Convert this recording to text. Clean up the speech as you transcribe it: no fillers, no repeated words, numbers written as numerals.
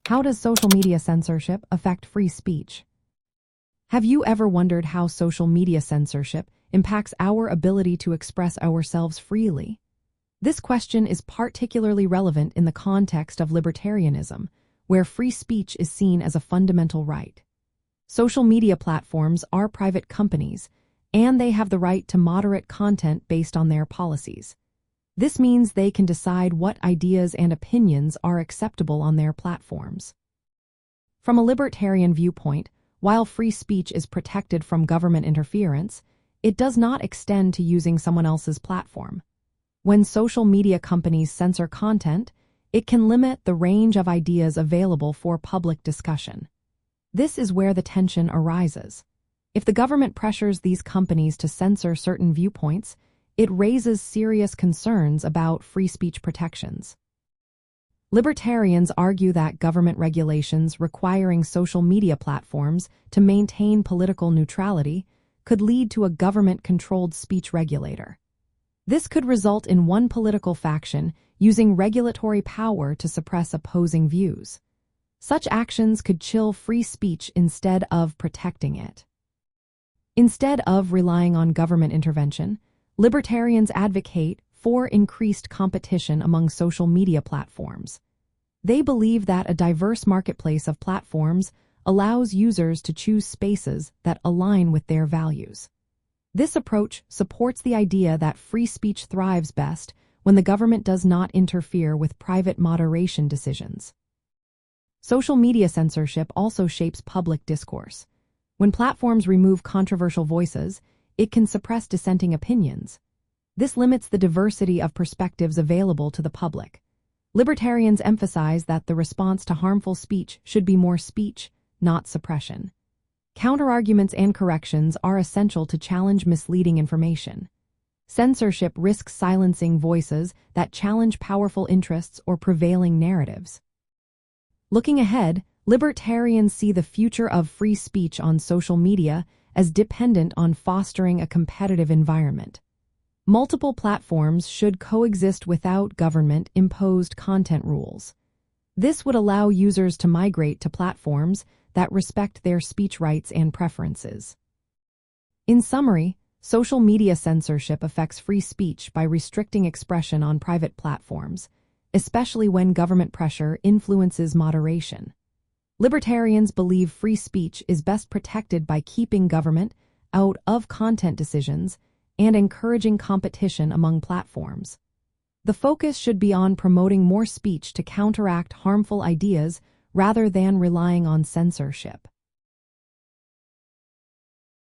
How does social media censorship affect free speech? Have you ever wondered how social media censorship impacts our ability to express ourselves freely? This question is particularly relevant in the context of libertarianism, where free speech is seen as a fundamental right. Social media platforms are private companies, and they have the right to moderate content based on their policies. This means they can decide what ideas and opinions are acceptable on their platforms. From a libertarian viewpoint, while free speech is protected from government interference, it does not extend to using someone else's platform. When social media companies censor content, it can limit the range of ideas available for public discussion. This is where the tension arises. If the government pressures these companies to censor certain viewpoints, it raises serious concerns about free speech protections. Libertarians argue that government regulations requiring social media platforms to maintain political neutrality could lead to a government-controlled speech regulator. This could result in one political faction using regulatory power to suppress opposing views. Such actions could chill free speech instead of protecting it. Instead of relying on government intervention, libertarians advocate for increased competition among social media platforms. They believe that a diverse marketplace of platforms allows users to choose spaces that align with their values. This approach supports the idea that free speech thrives best when the government does not interfere with private moderation decisions. Social media censorship also shapes public discourse. When platforms remove controversial voices, it can suppress dissenting opinions. This limits the diversity of perspectives available to the public. Libertarians emphasize that the response to harmful speech should be more speech, not suppression. Counterarguments and corrections are essential to challenge misleading information. Censorship risks silencing voices that challenge powerful interests or prevailing narratives. Looking ahead, libertarians see the future of free speech on social media as dependent on fostering a competitive environment. Multiple platforms should coexist without government-imposed content rules. This would allow users to migrate to platforms that respect their speech rights and preferences. In summary, social media censorship affects free speech by restricting expression on private platforms, especially when government pressure influences moderation. Libertarians believe free speech is best protected by keeping government out of content decisions and encouraging competition among platforms. The focus should be on promoting more speech to counteract harmful ideas rather than relying on censorship.